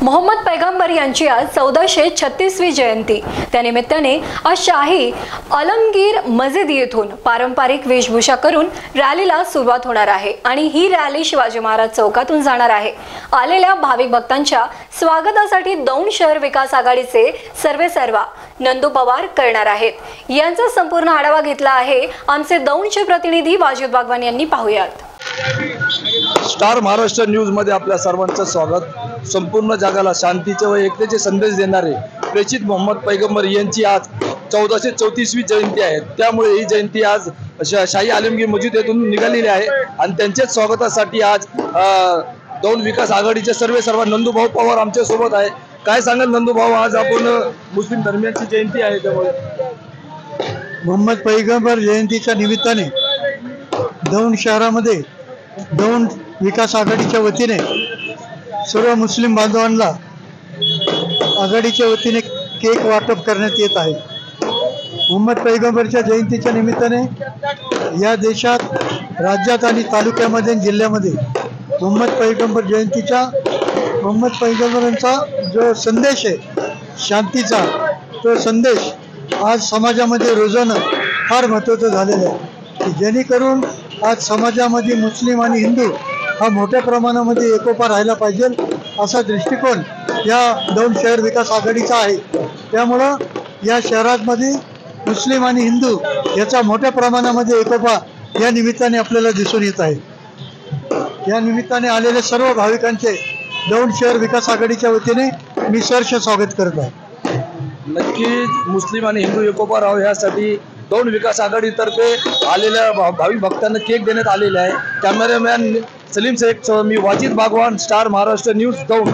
मोहम्मद पैगंबर यांची आज 1436वी जयंती। त्यानिमित्ताने आज शाही आलमगीर मस्जिद येथून पारंपरिक वेशभूषा करून रॅलीला सुरुवात होणार आहे आणि ही रॅली शिवाजी महाराज चौकातून जाणार आहे। आलेल्या भाविक भक्तांच्या स्वागतासाठी दौंड शहर विकास आघाडीचे सर्वेसर्वा नंदू पवार करणार आहेत। यांचा संपूर्ण आढावा घेतला आहे आमचे दौंडचे प्रतिनिधी वाजिद बागवान यांनी। पाहूयात। स्टार महाराष्ट्र न्यूज मध्ये आपल्या सर्वांचं स्वागत। संपूर्ण जगाला शांतीचे व एकतेचे संदेश देणारे प्रेषित मोहम्मद पैगंबर यांची आज 1434वी जयंती आहे। त्यामुळे ही जयंती आज शाही आलमगीर मस्जिद येथून निघालेली आहे आणि त्यांच्याच स्वागतासाठी आज दौंड विकास आघाडीचे सर्वेसर्वा नंदू भाऊ पवार आमच्या सोबत आहे। काय सांगाल नंदू भाऊ, आज आपण मुस्लिम धर्मियांची जयंती आहे, त्यामुळे मोहम्मद पैगंबर जयंतीच्या निमित्ताने दौंड शहरामध्ये दौंड विकास आघाडीच्या वतीने सर्व मुस्लिम बांधवांना आघाडीच्या वतीने केक वाटप करण्यात येत आहे। मोहम्मद पैगंबरच्या जयंतीच्या निमित्ताने या देशात, राज्यात आणि तालुक्यामध्ये जिल्ह्यामध्ये मोहम्मद पैगंबरांचा जो संदेश आहे शांतीचा, तो संदेश आज समाजामध्ये रुजवणं फार महत्त्वाचं झालेलं आहे, की जेणेकरून आज समाजामध्ये मुस्लिम आणि हिंदू हा मोठ्या प्रमाणामध्ये एकोपा राहिला पाहिजे असा दृष्टिकोन या दौंड शहर विकास आघाडीचा आहे। त्यामुळं या शहरामध्ये मुस्लिम आणि हिंदू याचा मोठ्या प्रमाणामध्ये एकोपा या निमित्ताने आपल्याला दिसून येत आहे। या निमित्ताने आलेले सर्व भाविकांचे दौंड शहर विकास आघाडीच्या वतीने मी सहर्ष स्वागत करत आहे। नक्कीच मुस्लिम आणि हिंदू एकोपा राहावे यासाठी दौंड विकास आघाडीतर्फे आलेल्या भाविक भक्तांना केक देण्यात आलेला आहे। कॅमेरामॅन सलीम शेख, मी वाजिद बागवान, स्टार महाराष्ट्र न्यूज, दौंड।